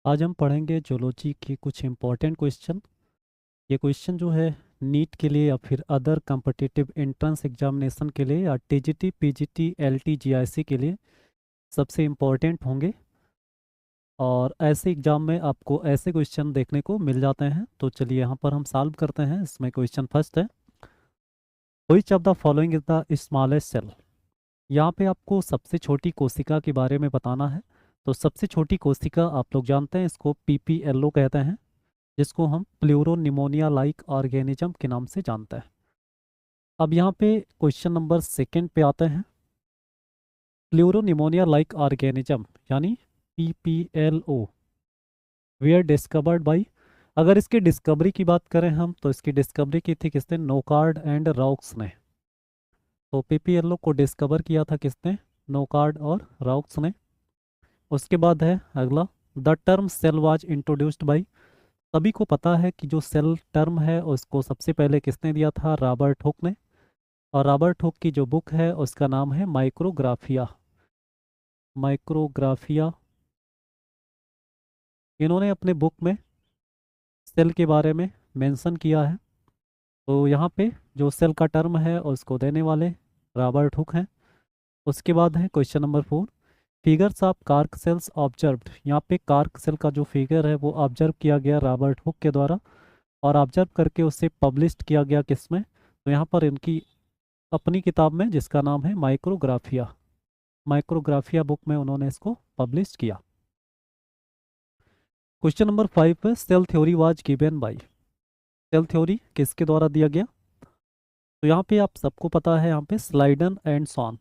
आज हम पढ़ेंगे जूलॉजी के कुछ इम्पोर्टेंट क्वेश्चन। ये क्वेश्चन जो है नीट के लिए या फिर अदर कम्पिटिटिव एंट्रेंस एग्जामिनेशन के लिए या टीजीटी पीजीटी एलटी जीआईसी के लिए सबसे इम्पोर्टेंट होंगे। और ऐसे एग्जाम में आपको ऐसे क्वेश्चन देखने को मिल जाते हैं। तो चलिए यहाँ पर हम सॉल्व करते हैं। इसमें क्वेश्चन फर्स्ट है, which of the following is the smallest cell. यहाँ पे आपको सबसे छोटी कोशिका के बारे में बताना है। तो सबसे छोटी कोशिका आप लोग जानते हैं, इसको पीपीएलओ कहते हैं, जिसको हम प्लूरोनिमोनिया लाइक ऑर्गेनिज्म के नाम से जानते हैं। अब यहाँ पे क्वेश्चन नंबर सेकंड पे आते हैं। प्लूरोनिमोनिया लाइक ऑर्गेनिज्म यानी पीपीएलओ वेयर डिस्कवर्ड बाय। अगर इसकी डिस्कवरी की बात करें हम, तो इसकी डिस्कवरी की थी किसने? नोकार्ड एंड रॉक्स ने। तो पीपीएलओ को डिस्कवर किया था किसने? नोकार्ड और रॉक्स ने। उसके बाद है अगला, the term cell was introduced by. सभी को पता है कि जो सेल टर्म है उसको सबसे पहले किसने दिया था? रॉबर्ट हुक ने। और रॉबर्ट हुक की जो बुक है उसका नाम है माइक्रोग्राफिया। माइक्रोग्राफिया। इन्होंने अपने बुक में सेल के बारे में मेंशन किया है। तो यहाँ पे जो सेल का टर्म है उसको देने वाले रॉबर्ट हुक हैं। उसके बाद है question number 4, figures of cork cells observed. यहाँ पे कार्क सेल का जो फिगर है वो ऑब्जर्व किया गया रॉबर्ट हुक के द्वारा, और ऑब्जर्व करके उसे पब्लिश किया गया किसमें? तो यहाँ पर इनकी अपनी किताब में, जिसका नाम है माइक्रोग्राफिया। माइक्रोग्राफिया बुक में उन्होंने इसको पब्लिश किया। क्वेश्चन नंबर 5 है, cell theory was given by. Cell theory किसके द्वारा दिया गया? तो यहाँ पे आप सबको पता है, यहाँ पे स्लाइडन एंड सॉन।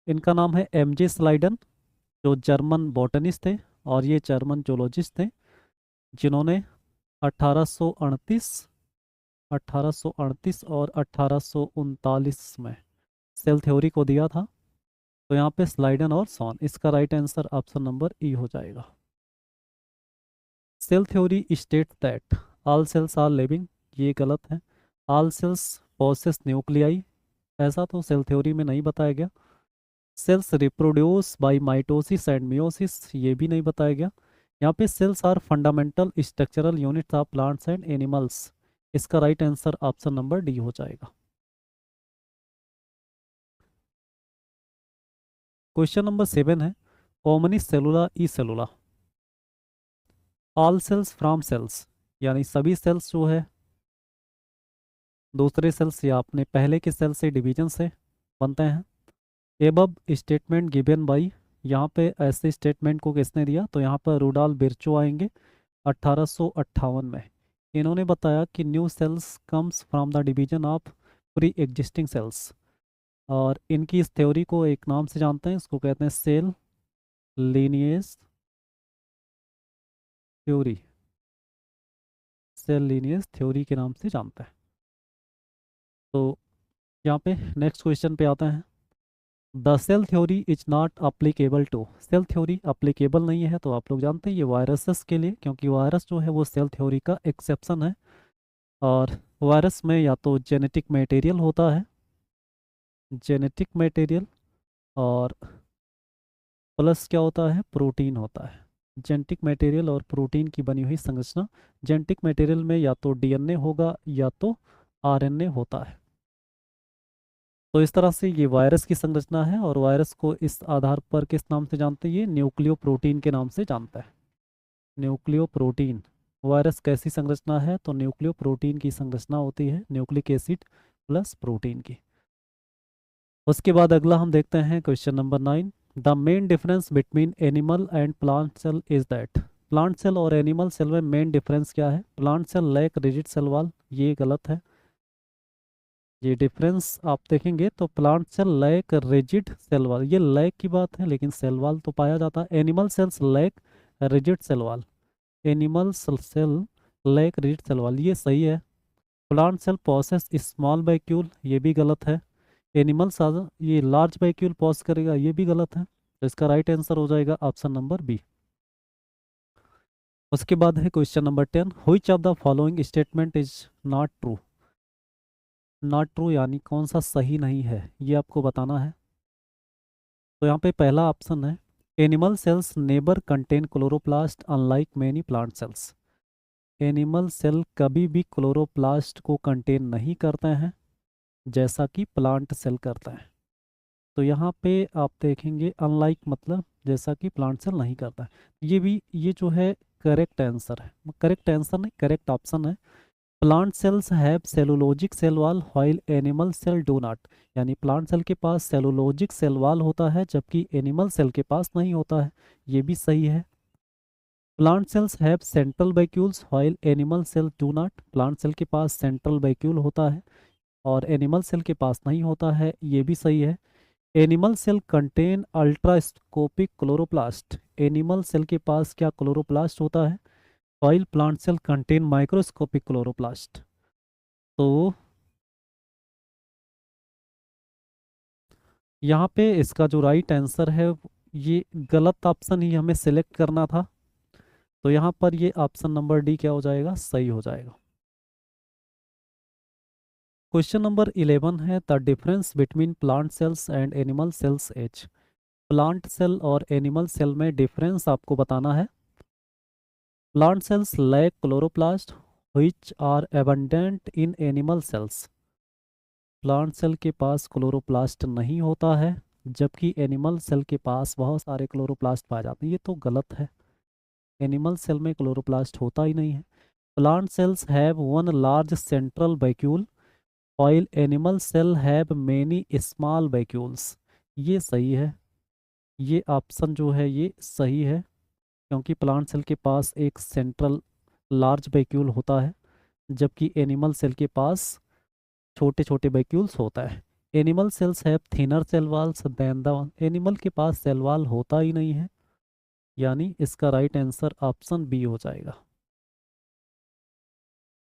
इनका नाम है एमजे स्लाइडन, जो जर्मन बॉटनिस्ट थे और ये जर्मन जोलॉजिस्ट थे, जिन्होंने 1838 1838 और 1839 में सेल थ्योरी को दिया था। तो यहाँ पे स्लाइडन और सॉन, इसका right answer option number E हो जाएगा। Cell theory state that all cells are living, ये गलत है। ऑल सेल्स पोसेस न्यूक्लियाई, ऐसा तो सेल थ्योरी में नहीं बताया गया। Cells reproduce by mitosis and meiosis, ये भी नहीं बताया गया। यहाँ पे cells are fundamental structural units of plants and animals, इसका right answer option number D हो जाएगा। क्वेश्चन नंबर 7 है, ओमनी सेलुला ई सेलुला। ऑल सेल्स फ्रॉम सेल्स, यानी सभी सेल्स जो है दूसरे सेल्स या अपने पहले के सेल से डिवीजन से बनते हैं। एबव स्टेटमेंट गिवन बाई, यहाँ पे ऐसे स्टेटमेंट को किसने दिया? तो यहाँ पर रूडोल्फ विर्चो आएंगे 1858 में। इन्होंने बताया कि new sales comes from the division of pre existing cells. और इनकी इस थ्योरी को एक नाम से जानते हैं, इसको कहते हैं cell lineage theory. Cell lineage theory के नाम से जानते हैं। तो यहाँ पे नेक्स्ट क्वेश्चन पे आते हैं, the cell theory is not applicable to. Cell theory applicable नहीं है, तो आप लोग जानते हैं ये वायरसेस के लिए, क्योंकि वायरस जो है वो सेल थ्योरी का एक्सेप्शन है। और वायरस में या तो जेनेटिक मटेरियल होता है, जेनेटिक मटेरियल, और प्लस क्या होता है? प्रोटीन होता है। जेनेटिक मटेरियल और प्रोटीन की बनी हुई संरचना। जेनेटिक मटेरियल में या तो डीएनए होगा या तो आरएनए होता है। तो इस तरह से ये वायरस की संरचना है, और वायरस को इस आधार पर किस नाम से जानते हैं? ये न्यूक्लियो प्रोटीन के नाम से जानता है। Nucleo protein. वायरस कैसी संरचना है? तो न्यूक्लियो प्रोटीन की संरचना होती है, न्यूक्लिक एसिड प्लस प्रोटीन की। उसके बाद अगला हम देखते हैं question number 9, the main difference between animal and plant cell is that. Plant cell और एनिमल सेल में मेन डिफरेंस क्या है? Plant cell lack rigid cell wall, ये गलत है। ये डिफरेंस आप देखेंगे तो plant cell lack rigid cell wall, ये लैक की बात है, लेकिन सेल वॉल तो पाया जाता है। Animal cells lack rigid cell wall, animal cell lack rigid cell wall, ये सही है। Plant cell possess small vacuole, ये भी गलत है। एनिमल ये लार्ज वैक्यूल पॉस करेगा, ये भी गलत है। तो इसका राइट आंसर हो जाएगा ऑप्शन नंबर बी। उसके बाद है question number 10, which of the following statement is not true. Not true यानी कौन सा सही नहीं है, ये आपको बताना है। तो यहाँ पे पहला ऑप्शन है, animal cells never contain chloroplast unlike many plant cells. Animal cell कभी भी क्लोरोप्लास्ट को कंटेन नहीं करते हैं जैसा कि प्लांट सेल करता है। तो यहाँ पे आप देखेंगे अनलाइक मतलब जैसा कि प्लांट सेल नहीं करता है। ये जो है करेक्ट आंसर है, करेक्ट आंसर नहीं करेक्ट ऑप्शन है। Plant cells have cellulosic cell wall while animal cell do not. यानी प्लांट सेल के पास सेलुलोजिक सेल वॉल होता है जबकि एनिमल सेल के पास नहीं होता है। ये भी सही है। Plant cells have central vacuoles while animal cell do not. Plant cell के पास सेंट्रल वैक्यूल होता है और एनिमल सेल के पास नहीं होता है। ये भी सही है। Animal cell contain ultrascopic chloroplast. Animal cell के पास क्या क्लोरोप्लास्ट होता है? While plant cell contain microscopic chloroplast. तो यहाँ पे इसका जो राइट आंसर है ये गलत ऑप्शन ही हमें सिलेक्ट करना था। तो यहाँ पर ये ऑप्शन नंबर डी क्या हो जाएगा? सही हो जाएगा। क्वेश्चन नंबर 11 है the difference between plant cells and animal cells as. Plant cell और एनिमल सेल में डिफरेंस आपको बताना है। Plant cells lack chloroplast which are abundant in animal cells। Plant cell के पास क्लोरोप्लास्ट नहीं होता है जबकि एनिमल सेल के पास बहुत सारे क्लोरोप्लास्ट पाए जाते हैं। ये तो गलत है, एनिमल सेल में क्लोरोप्लास्ट होता ही नहीं है। Plant cells have one large central vacuole while animal cell have many small vacuoles. ये सही है, ये ऑप्शन जो है ये सही है क्योंकि प्लांट सेल के पास एक सेंट्रल लार्ज वैक्यूल होता है जबकि एनिमल सेल के पास छोटे छोटे वैक्यूल्स होता है। Animal cells have thinner cell walls than the one. Animal के पास सेल वॉल होता ही नहीं है, यानी इसका राइट आंसर ऑप्शन बी हो जाएगा।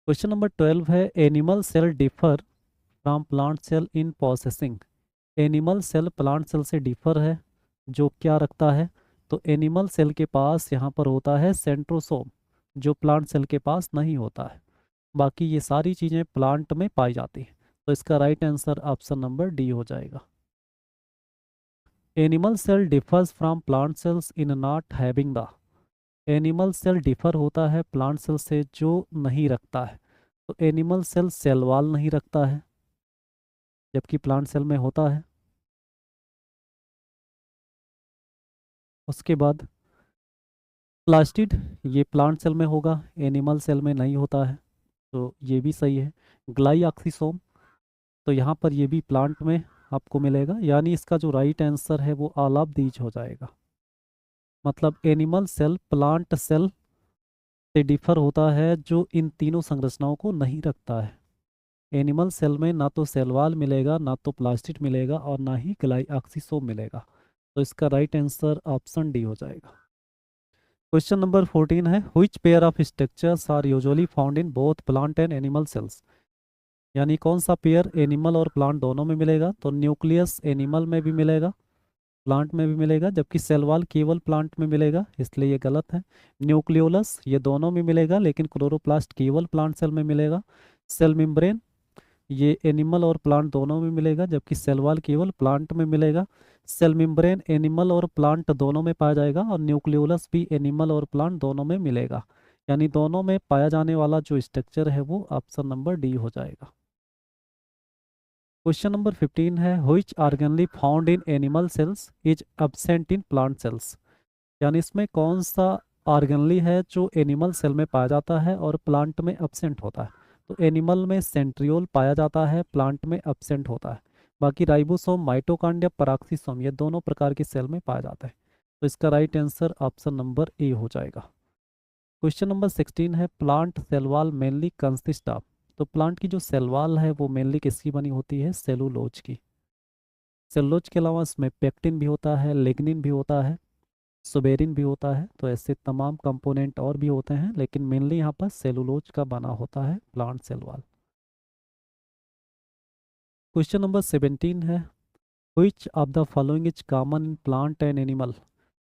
क्वेश्चन नंबर 12 है animal cell differ from plant cell in processing. Animal cell plant cell से डिफर है जो क्या रखता है? तो एनिमल सेल के पास यहाँ पर होता है सेंट्रोसोम जो प्लांट सेल के पास नहीं होता है। बाकी ये सारी चीज़ें प्लांट में पाई जाती हैं। तो इसका right answer option number D हो जाएगा। Animal cell differs from plant cells in not having the. Animal cell differ होता है प्लांट सेल से जो नहीं रखता है। तो एनिमल सेल सेल वॉल नहीं रखता है जबकि प्लांट सेल में होता है। उसके बाद प्लास्टिड, ये प्लांट सेल में होगा, एनिमल सेल में नहीं होता है। तो ये भी सही है। ग्लाइऑक्सीसोम, तो यहाँ पर ये भी प्लांट में आपको मिलेगा, यानी इसका जो राइट आंसर है वो ऑल ऑफ दीज हो जाएगा। मतलब एनिमल सेल प्लांट सेल से डिफर होता है जो इन तीनों संरचनाओं को नहीं रखता है। एनिमल सेल में ना तो सेल वॉल मिलेगा, ना तो प्लास्टिड मिलेगा और ना ही ग्लाइऑक्सीसोम मिलेगा। तो इसका राइट आंसर ऑप्शन डी हो जाएगा। क्वेश्चन नंबर 14 है which pair of structures are usually found in both plant and animal cells. यानी कौन सा पेयर एनिमल और प्लांट दोनों में मिलेगा? तो न्यूक्लियस एनिमल में भी मिलेगा, प्लांट में भी मिलेगा, जबकि सेल वॉल केवल प्लांट में मिलेगा, इसलिए ये गलत है। न्यूक्लियोलस ये दोनों में मिलेगा लेकिन क्लोरोप्लास्ट केवल प्लांट सेल में मिलेगा। सेल मेम्ब्रेन ये एनिमल और प्लांट दोनों में मिलेगा जबकि सेल वॉल केवल प्लांट में मिलेगा। सेल मेम्ब्रेन एनिमल और प्लांट दोनों में पाया जाएगा और न्यूक्लियोलस भी एनिमल और प्लांट दोनों में मिलेगा। यानी दोनों में पाया जाने वाला जो स्ट्रक्चर है वो ऑप्शन नंबर डी हो जाएगा। क्वेश्चन नंबर 15 है which organelle found in animal cells is absent in plant cells. यानी इसमें कौन सा ऑर्गेनली है जो एनिमल सेल में पाया जाता है और प्लांट में एब्सेंट होता है? तो एनिमल में सेंट्रियोल पाया जाता है, प्लांट में एब्सेंट होता है। बाकी राइबोसोम, माइटोकॉन्ड्रिया, पराक्सीसोम ये दोनों प्रकार के सेल में पाया जाता है। तो इसका right answer option number A हो जाएगा। क्वेश्चन नंबर 16 है plant cell wall mainly consist of. तो प्लांट की जो सेल वॉल है वो मेनली किसकी बनी होती है? सेलुलोज की। सेलुलोज के अलावा इसमें पेक्टिन भी होता है, लिग्निन भी होता है, सुबेरिन भी होता है। तो ऐसे तमाम कंपोनेंट और भी होते हैं लेकिन मेनली यहाँ पर सेलुलोज का बना होता है plant cell wall. Question number 17 है which of the following is common in plant and animal.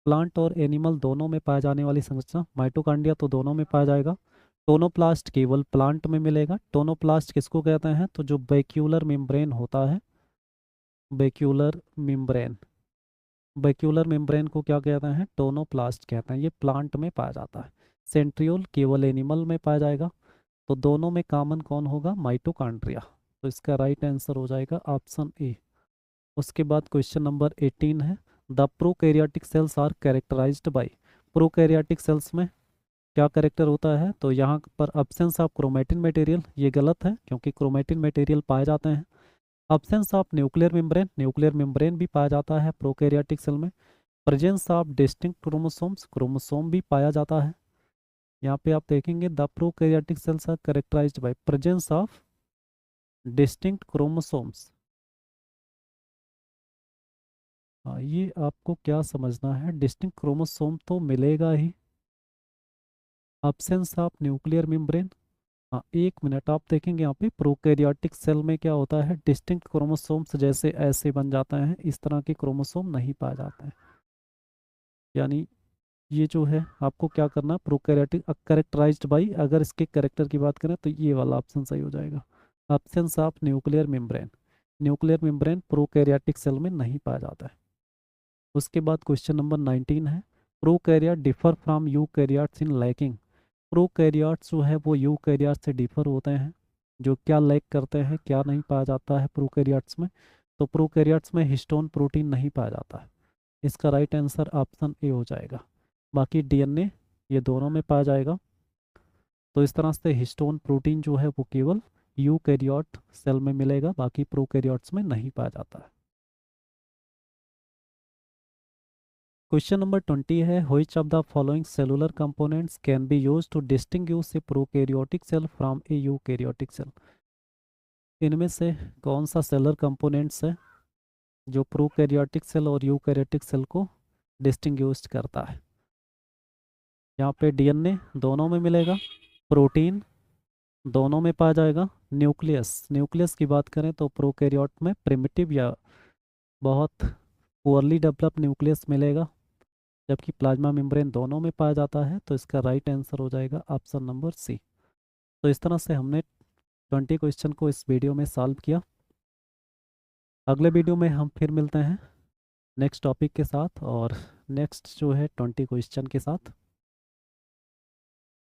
Plant और एनिमल दोनों में पाया जाने वाली संरचना। माइटोकॉन्ड्रिया तो दोनों में पाया जाएगा। टोनोप्लास्ट केवल प्लांट में मिलेगा। टोनोप्लास्ट किसको कहते हैं? तो जो वैक्यूलर मेम्ब्रेन होता है, वैक्यूलर मेम्ब्रेन वैक्यूलर मेम्ब्रेन को क्या कहते हैं, टोनोप्लास्ट कहते हैं। ये प्लांट में पाया जाता है। सेंट्रियोल केवल एनिमल में पाया जाएगा। तो दोनों में कॉमन कौन होगा, माइटोकॉन्ड्रिया। तो इसका राइट आंसर हो जाएगा ऑप्शन ए। उसके बाद क्वेश्चन नंबर 18 है, the prokaryotic cells are characterized by. Prokaryotic cells में क्या करेक्टर होता है, तो यहाँ पर अब्सेंस ऑफ क्रोमेटिन मटेरियल, ये गलत है क्योंकि क्रोमेटिन मटेरियल पाए जाते हैं। Absence of nuclear membrane, nuclear membrane भी पाया जाता है प्रोकैरियोटिक सेल में। Presence of distinct chromosomes, chromosome भी पाया जाता है। यहाँ पे आप देखेंगे the prokaryotic cells are characterized by presence of distinct chromosomes. हाँ, ये आपको क्या समझना है, डिस्टिंक्ट क्रोमोसोम तो मिलेगा ही। अब्सेंस ऑफ न्यूक्लियर मेम्ब्रेन, हाँ 1 मिनट, आप देखेंगे यहाँ पे प्रोकैरियोटिक सेल में क्या होता है, डिस्टिंक्ट क्रोमोसोम्स जैसे ऐसे बन जाते हैं, इस तरह के क्रोमोसोम नहीं पाए जाते हैं। यानी ये जो है आपको क्या करना है, प्रोकैरियोटिक कैरेक्टराइज्ड बाई, अगर इसके कैरेक्टर की बात करें तो ये वाला ऑप्शन सही हो जाएगा। Absence of nuclear membrane, nuclear membrane prokaryotic cell में नहीं पाया जाता है। उसके बाद क्वेश्चन नंबर 19 है, prokaryote differ from eukaryotes in lacking. Prokaryotes जो है वो यूकैरियोट से डिफर होते हैं, जो क्या लैक करते हैं, क्या नहीं पाया जाता है प्रोकैरियोट्स में। तो प्रोकैरियोट्स में हिस्टोन प्रोटीन नहीं पाया जाता है। इसका राइट आंसर ऑप्शन ए हो जाएगा। बाकी डीएनए ये दोनों में पाया जाएगा। तो इस तरह से हिस्टोन प्रोटीन जो है वो केवल यूकैरियोट सेल में मिलेगा, बाकी प्रोकैरियोट्स में नहीं पाया जाता है। क्वेश्चन नंबर 20 है, which of the following cellular components can be used to distinguish a prokaryotic cell from a eukaryotic cell. इनमें से कौन सा सेलुलर कंपोनेंट्स है जो प्रोकैरियोटिक सेल और यूकैरियोटिक सेल को डिस्टिंग्विश करता है। यहाँ पे डीएनए दोनों में मिलेगा, प्रोटीन दोनों में पाया जाएगा, न्यूक्लियस, न्यूक्लियस की बात करें तो प्रोकैरियोट में प्रिमिटिव या बहुत पुअरली डेवलप न्यूक्लियस मिलेगा, जबकि प्लाज्मा मेम्ब्रेन दोनों में पाया जाता है। तो इसका राइट आंसर हो जाएगा ऑप्शन नंबर सी। तो इस तरह से हमने 20 क्वेश्चन को इस वीडियो में सॉल्व किया। अगले वीडियो में हम फिर मिलते हैं नेक्स्ट टॉपिक के साथ और नेक्स्ट जो है 20 क्वेश्चन के साथ।